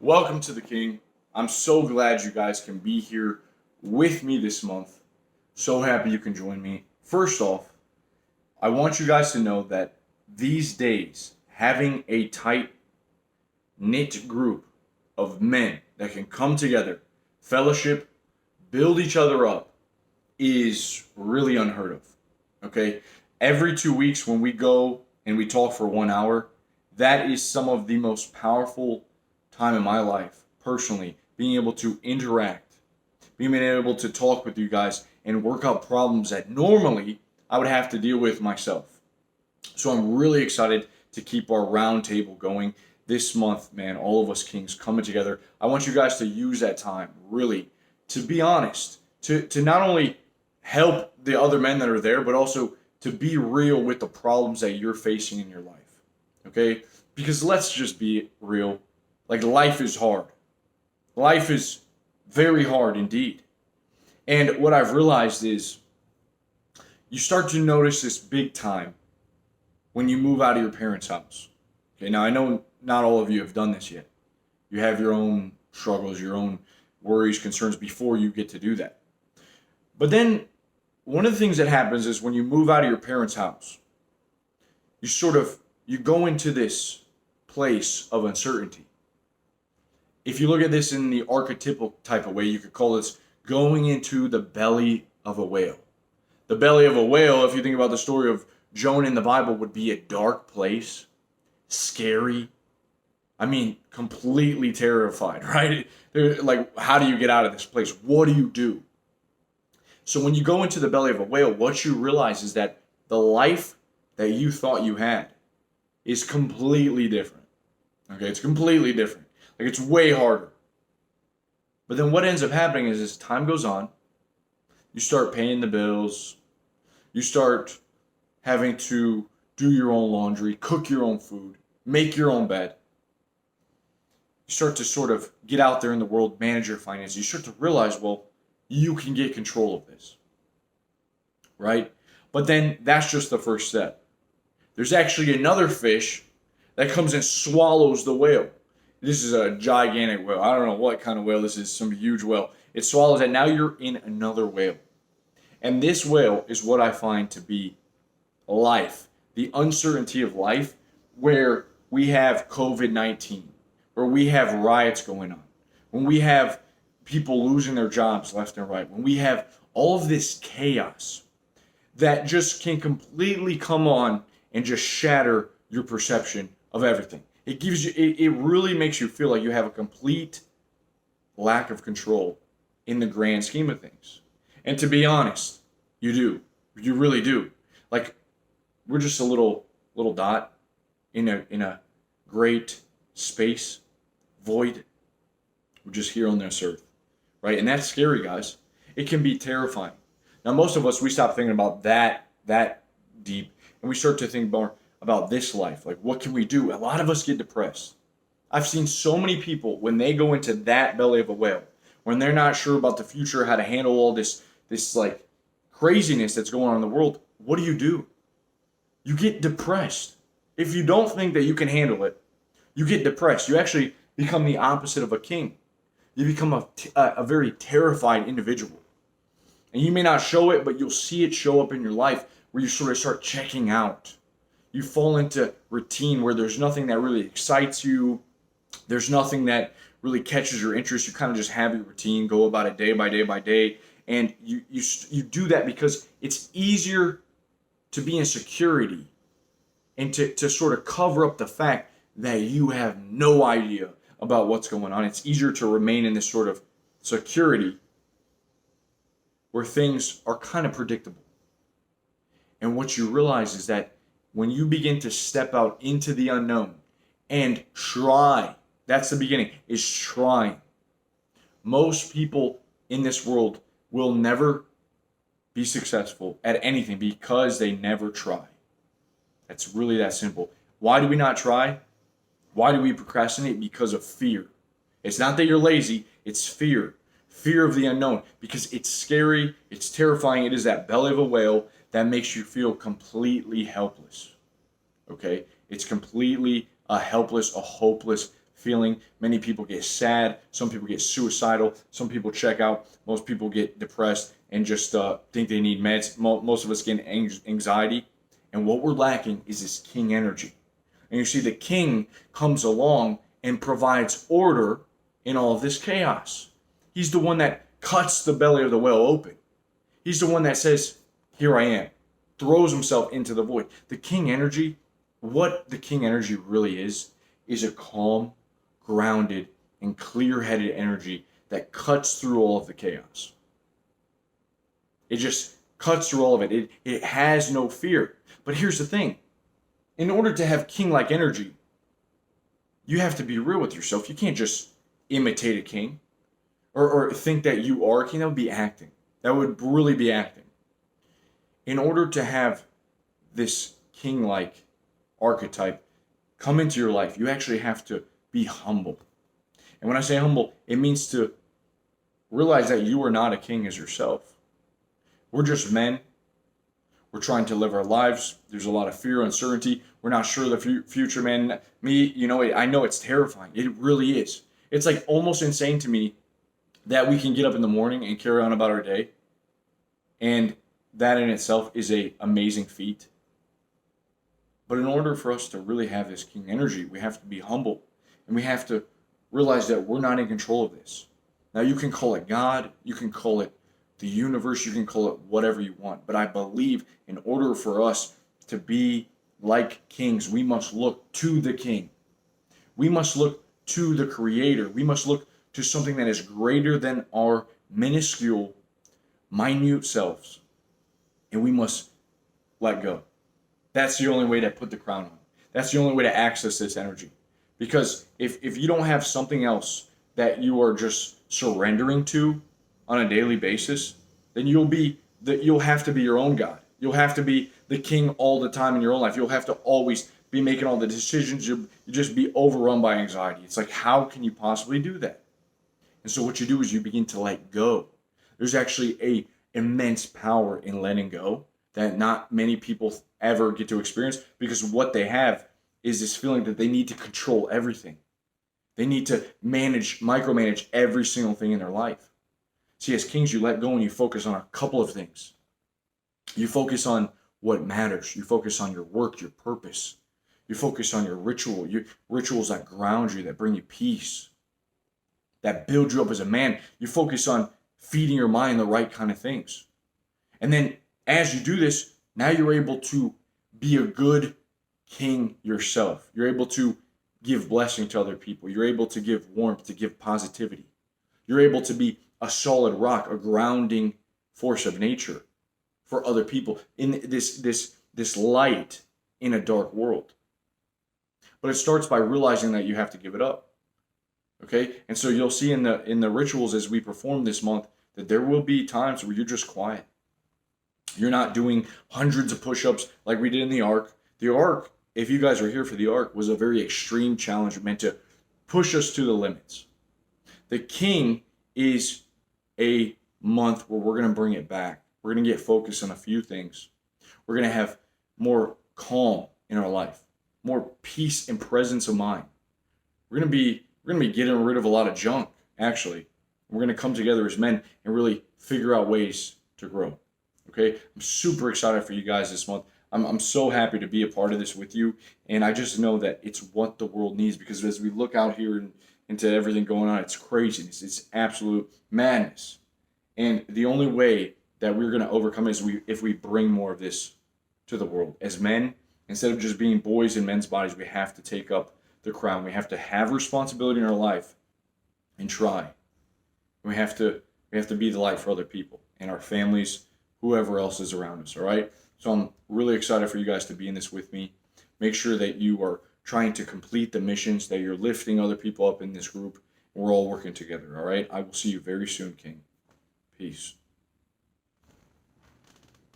Welcome to the King. I'm so glad you guys can be here with me this month. So happy you can join me. First off, I want you guys to know that these days, having a tight knit group of men that can come together, fellowship, build each other up is really unheard of. Okay? Every 2 weeks when we go and we talk for 1 hour, that is some of the most powerful time in my life, personally, being able to interact, being able to talk with you guys and work out problems that normally I would have to deal with myself. So I'm really excited to keep our round table going this month, man. All of us kings coming together. I want you guys to use that time, really, to be honest, to not only help the other men that are there, but also to be real with the problems that you're facing in your life. Okay? Because let's just be real. Like, life is hard. Life is very hard indeed. And what I've realized is you start to notice this big time when you move out of your parents' house. Okay, now I know not all of you have done this yet. You have your own struggles, your own worries, concerns before you get to do that. But then one of the things that happens is when you move out of your parents' house, you go into this place of uncertainty. If you look at this in the archetypal type of way, you could call this going into the belly of a whale. The belly of a whale, if you think about the story of Jonah in the Bible, would be a dark place, scary. I mean, completely terrified, right? They're like, how do you get out of this place? What do you do? So when you go into the belly of a whale, what you realize is that the life that you thought you had is completely different. Okay, it's completely different. Like, it's way harder. But then what ends up happening is as time goes on, you start paying the bills, you start having to do your own laundry, cook your own food, make your own bed. You start to sort of get out there in the world, manage your finances. You start to realize, well, you can get control of this, right? But then that's just the first step. There's actually another fish that comes and swallows the whale. This is a gigantic whale. I don't know what kind of whale this is, some huge whale. It swallows it. Now you're in another whale. And this whale is what I find to be life, the uncertainty of life, where we have COVID-19, where we have riots going on, when we have people losing their jobs left and right, when we have all of this chaos that just can completely come on and just shatter your perception of everything. It really makes you feel like you have a complete lack of control in the grand scheme of things. And to be honest, you do. You really do. Like, we're just a little dot in a great space void. We're just here on this earth, right? And that's scary, guys. It can be terrifying. Now, most of us, we stop thinking about that deep, and we start to think more about this life. Like, what can we do? A lot of us get depressed. I've seen so many people when they go into that belly of a whale, when they're not sure about the future, how to handle all this like craziness that's going on in the world. What do? You get depressed. If you don't think that you can handle it, you get depressed. You actually become the opposite of a king. You become a very terrified individual. And you may not show it, but you'll see it show up in your life where you sort of start checking out. You fall into routine where there's nothing that really excites you. There's nothing that really catches your interest. You kind of just have your routine, go about it day by day by day. And you do that because it's easier to be in security and to sort of cover up the fact that you have no idea about what's going on. It's easier to remain in this sort of security where things are kind of predictable. And what you realize is that when you begin to step out into the unknown and try, that's the beginning, is trying. Most people in this world will never be successful at anything because they never try. It's really that simple. Why do we not try? Why do we procrastinate? Because of fear. It's not that you're lazy, it's fear. Fear of the unknown, because it's scary, it's terrifying. It is that belly of a whale that makes you feel completely helpless. Okay? It's completely a helpless, a hopeless feeling. Many people get sad. Some people get suicidal. Some people check out. Most people get depressed and just think they need meds. Most of us get anxiety. And what we're lacking is this king energy. And you see, the king comes along and provides order in all of this chaos. He's the one that cuts the belly of the whale open. He's the one that says, here I am, throws himself into the void. The king energy, what the king energy really is a calm, grounded, and clear-headed energy that cuts through all of the chaos. It just cuts through all of it. It has no fear. But here's the thing. In order to have king-like energy, you have to be real with yourself. You can't just imitate a king or think that you are a king. That would be acting. That would really be acting. In order to have this king-like archetype come into your life, you actually have to be humble. And when I say humble, it means to realize that you are not a king as yourself. We're just men. We're trying to live our lives. There's a lot of fear, uncertainty. We're not sure of the future, man. I know it's terrifying. It really is. It's like almost insane to me that we can get up in the morning and carry on about our day. And that in itself is an amazing feat. But in order for us to really have this king energy, we have to be humble. And we have to realize that we're not in control of this. Now, you can call it God. You can call it the universe, you can call it whatever you want. But I believe in order for us to be like kings, we must look to the king. We must look to the creator. We must look to something that is greater than our minuscule, minute selves. And we must let go. That's the only way to put the crown on. That's the only way to access this energy. Because if you don't have something else that you are just surrendering to on a daily basis, then you'll have to be your own God. You'll have to be the king all the time in your own life. You'll have to always be making all the decisions. You'll just be overrun by anxiety. It's like, how can you possibly do that? And so what you do is you begin to let go. There's actually a immense power in letting go that not many people ever get to experience, because what they have is this feeling that they need to control everything. They need to micromanage every single thing in their life. See, as kings, you let go and you focus on a couple of things. You focus on what matters. You focus on your work, your purpose. You focus on your rituals that ground you, that bring you peace, that build you up as a man. You focus on feeding your mind the right kind of things. And then as you do this, now you're able to be a good king yourself. You're able to give blessing to other people. You're able to give warmth, to give positivity. You're able to be a solid rock, a grounding force of nature for other people in this light in a dark world. But it starts by realizing that you have to give it up. Okay? And so you'll see in the rituals as we perform this month that there will be times where you're just quiet. You're not doing hundreds of push-ups like we did in the Ark. The Ark, if you guys are here for the Ark, was a very extreme challenge meant to push us to the limits. The King is a month where we're going to bring it back. We're going to get focused on a few things. We're going to have more calm in our life, more peace and presence of mind. We're going to be getting rid of a lot of junk, actually. We're going to come together as men and really figure out ways to grow. Okay? I'm super excited for you guys this month. I'm so happy to be a part of this with you, and I just know that it's what the world needs, because as we look out here and into everything going on, it's craziness. It's absolute madness. And the only way that we're going to overcome it is if we bring more of this to the world. As men, instead of just being boys in men's bodies, we have to take up the crown. We have to have responsibility in our life and try. We have to be the light for other people and our families, whoever else is around us, all right? So I'm really excited for you guys to be in this with me. Make sure that you are trying to complete the missions, that you're lifting other people up in this group. We're all working together, all right? I will see you very soon, King. Peace.